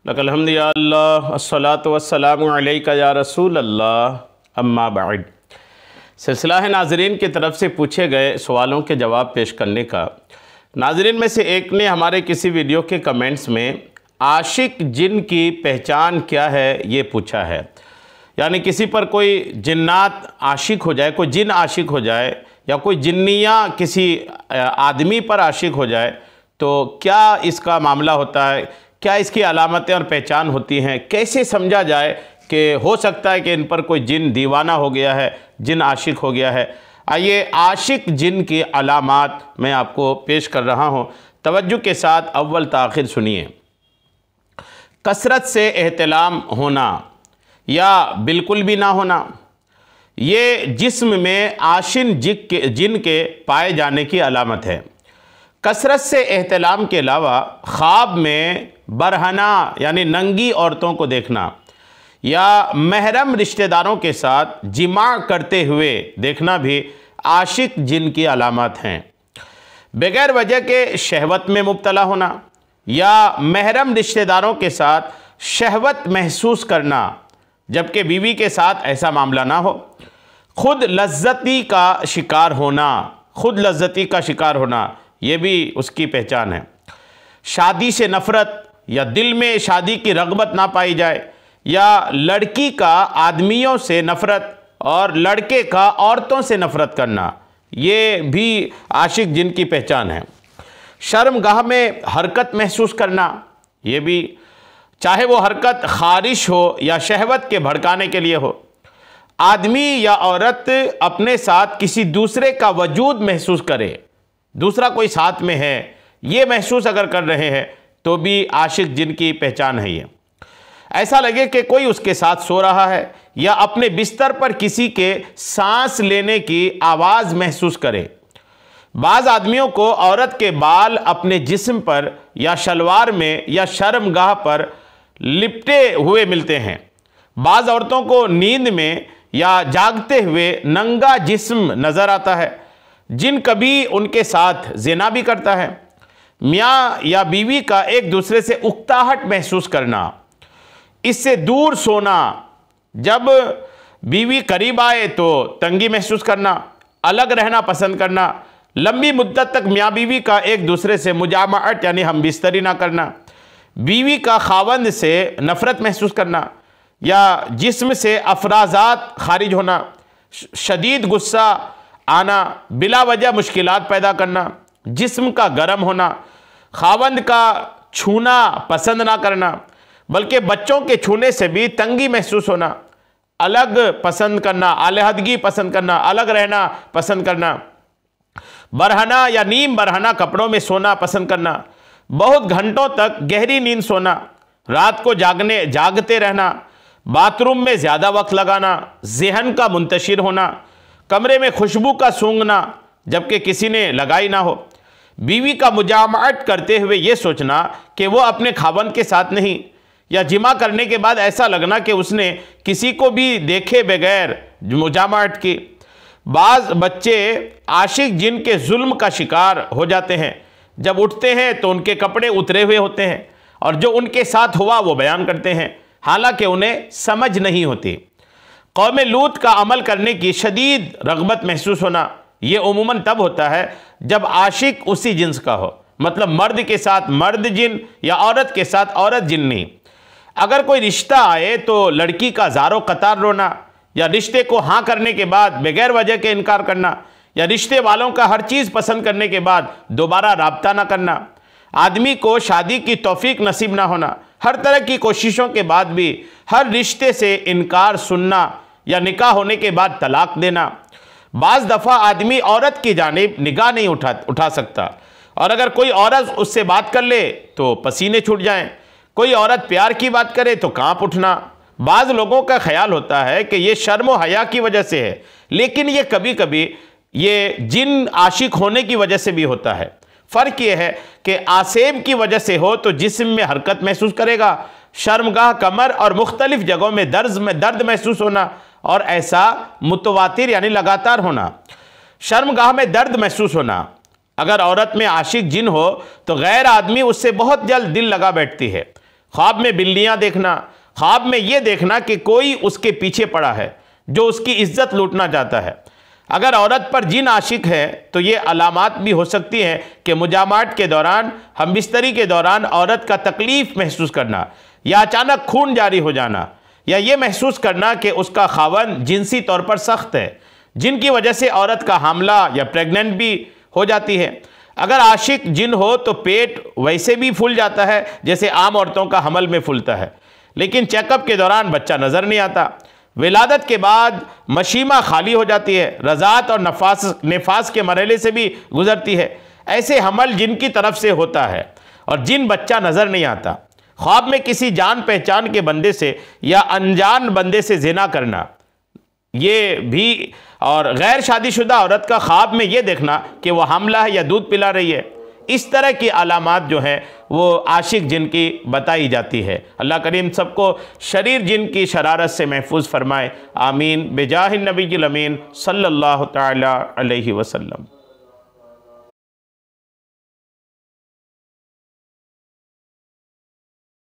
लकल हम्द या अल्लाह अस्सलातु वस्सलामु अलैका या रसूल अल्लाह अम्मा बाद। सिलसिला है नाज़रीन की तरफ से पूछे गए सवालों के जवाब पेश करने का। नाज़रीन में से एक ने हमारे किसी वीडियो के कमेंट्स में आशिक जिन की पहचान क्या है ये पूछा है, यानी किसी पर कोई जिन्नात आशिक हो जाए, कोई जिन आशिक हो जाए या कोई जिन्निया किसी आदमी पर आशिक हो जाए तो क्या इसका मामला होता है, क्या इसकी अलामतें और पहचान होती हैं, कैसे समझा जाए कि हो सकता है कि इन पर कोई जिन दीवाना हो गया है, जिन आशिक हो गया है। आइए आशिक जिन की अलामात मैं आपको पेश कर रहा हूँ, तवज्जो के साथ अव्वल ताखिर सुनिए। कसरत से एहतलाम होना या बिल्कुल भी ना होना, ये जिस्म में आशिन जिन के पाए जाने की अलामत है। कसरत से एहतलाम के अलावा ख्वाब में बरहना यानी नंगी औरतों को देखना या महरम रिश्तेदारों के साथ जिमा करते हुए देखना भी आशिक जिन की अलामत हैं। बगैर वजह के शहवत में मुब्तला होना या महरम रिश्तेदारों के साथ शहवत महसूस करना जबकि बीवी के साथ ऐसा मामला ना हो। खुद लज्जती का शिकार होना, खुद लज्जती का शिकार होना, ये भी उसकी पहचान है। शादी से नफ़रत या दिल में शादी की रग़बत ना पाई जाए या लड़की का आदमियों से नफ़रत और लड़के का औरतों से नफ़रत करना, ये भी आशिक जिन की पहचान है। शर्मगाह में हरकत महसूस करना, ये भी, चाहे वो हरकत ख़ारिश हो या शहवत के भड़काने के लिए हो। आदमी या औरत अपने साथ किसी दूसरे का वजूद महसूस करे, दूसरा कोई साथ में है, ये महसूस अगर कर रहे हैं तो भी आशिक जिन की पहचान है। ये ऐसा लगे कि कोई उसके साथ सो रहा है या अपने बिस्तर पर किसी के सांस लेने की आवाज़ महसूस करे। बाज़ आदमियों को औरत के बाल अपने जिस्म पर या शलवार में या शर्मगाह पर लिपटे हुए मिलते हैं। बाज़ औरतों को नींद में या जागते हुए नंगा जिस्म नज़र आता है। जिन कभी उनके साथ ज़िना भी करता है। मियाँ या बीवी का एक दूसरे से उकताहट महसूस करना, इससे दूर सोना, जब बीवी करीब आए तो तंगी महसूस करना, अलग रहना पसंद करना, लंबी मुद्दत तक मियाँ बीवी का एक दूसरे से मुजामअत यानी हम बिस्तरी ना करना, बीवी का खावंद से नफ़रत महसूस करना या जिस्म से अफराजात खारिज होना, शदीद गुस्सा आना, बिला वजह मुश्किलात पैदा करना, जिस्म का गर्म होना, खावंद का छूना पसंद ना करना बल्कि बच्चों के छूने से भी तंगी महसूस होना, अलग पसंद करना, अलहदगी पसंद करना, अलग रहना पसंद करना, बरहना या नीम बरहना कपड़ों में सोना पसंद करना, बहुत घंटों तक गहरी नींद सोना, रात को जागते रहना, बाथरूम में ज़्यादा वक्त लगाना, ज़हन का मुंतशिर होना, कमरे में खुशबू का सूंघना जबकि किसी ने लगाई ना हो, बीवी का मुजामअत करते हुए ये सोचना कि वो अपने खावंद के साथ नहीं, या जिमा करने के बाद ऐसा लगना कि उसने किसी को भी देखे बगैर मुजामअत की। बाज़ बच्चे आशिक जिन के जुल्म का शिकार हो जाते हैं। जब उठते हैं तो उनके कपड़े उतरे हुए होते हैं और जो उनके साथ हुआ वो बयान करते हैं, हालांकि उन्हें समझ नहीं होती। कौम लूत का अमल करने की शदीद रग़बत महसूस होना, ये उमूमन तब होता है जब आशिक उसी जिन्स का हो, मतलब मर्द के साथ मर्द जिन या औरत के साथ औरत जिन नहीं। अगर कोई रिश्ता आए तो लड़की का ज़ारो कतार रोना या रिश्ते को हाँ करने के बाद बगैर वजह के इनकार करना या रिश्ते वालों का हर चीज़ पसंद करने के बाद दोबारा राब्ता ना करना, आदमी को शादी की तौफीक नसीब ना होना, हर तरह की कोशिशों के बाद भी हर रिश्ते से इनकार सुनना या निकाह होने के बाद तलाक देना। बाज़ दफ़ा आदमी औरत की जानिब निगाह नहीं उठा सकता और अगर कोई औरत उससे बात कर ले तो पसीने छूट जाएं, कोई औरत प्यार की बात करे तो कांप उठना। बाज़ लोगों का ख्याल होता है कि ये शर्म व हया की वजह से है, लेकिन ये कभी कभी ये जिन आशिक होने की वजह से भी होता है। फ़र्क ये है कि आसेब की वजह से हो तो जिस्म में हरकत महसूस करेगा, शर्मगाह, कमर और मुख्तलिफ जगहों में दर्द महसूस होना और ऐसा मुतवातिर यानी लगातार होना। शर्मगाह में दर्द महसूस होना, अगर औरत में आशिक जिन हो तो गैर आदमी उससे बहुत जल्द दिल लगा बैठती है। ख्वाब में बिल्लियां देखना, ख्वाब में ये देखना कि कोई उसके पीछे पड़ा है जो उसकी इज्जत लूटना चाहता है। अगर औरत पर जिन आशिक है तो ये अलामात भी हो सकती हैं कि मुजामात के दौरान, हम बिस्तरी के दौरान औरत का तकलीफ़ महसूस करना, या अचानक खून जारी हो जाना, या ये महसूस करना कि उसका खावन जिनसी तौर पर सख्त है, जिनकी वजह से औरत का हामला या प्रेग्नेंट भी हो जाती है। अगर आशिक जिन हो तो पेट वैसे भी फूल जाता है जैसे आम औरतों का हमल में फूलता है, लेकिन चेकअप के दौरान बच्चा नज़र नहीं आता। विलादत के बाद मशीमा खाली हो जाती है, रज़ात और नफास के मरहले से भी गुजरती है। ऐसे हमल जिनकी तरफ से होता है और जिन बच्चा नज़र नहीं आता। ख्वाब में किसी जान पहचान के बंदे से या अनजान बंदे से ज़िना करना, ये भी, और गैर शादीशुदा औरत का ख्वाब में ये देखना कि वह हामला है या दूध पिला रही है। इस तरह की अलामात जो हैं वो आशिक जिन की बताई जाती है। अल्लाह करीम सबको शरीर जिन की शरारत से महफूज फरमाए। आमीन। बेजाहिन नबील अमीन सल्लल्लाहु तआला अलैहि वसल्लम।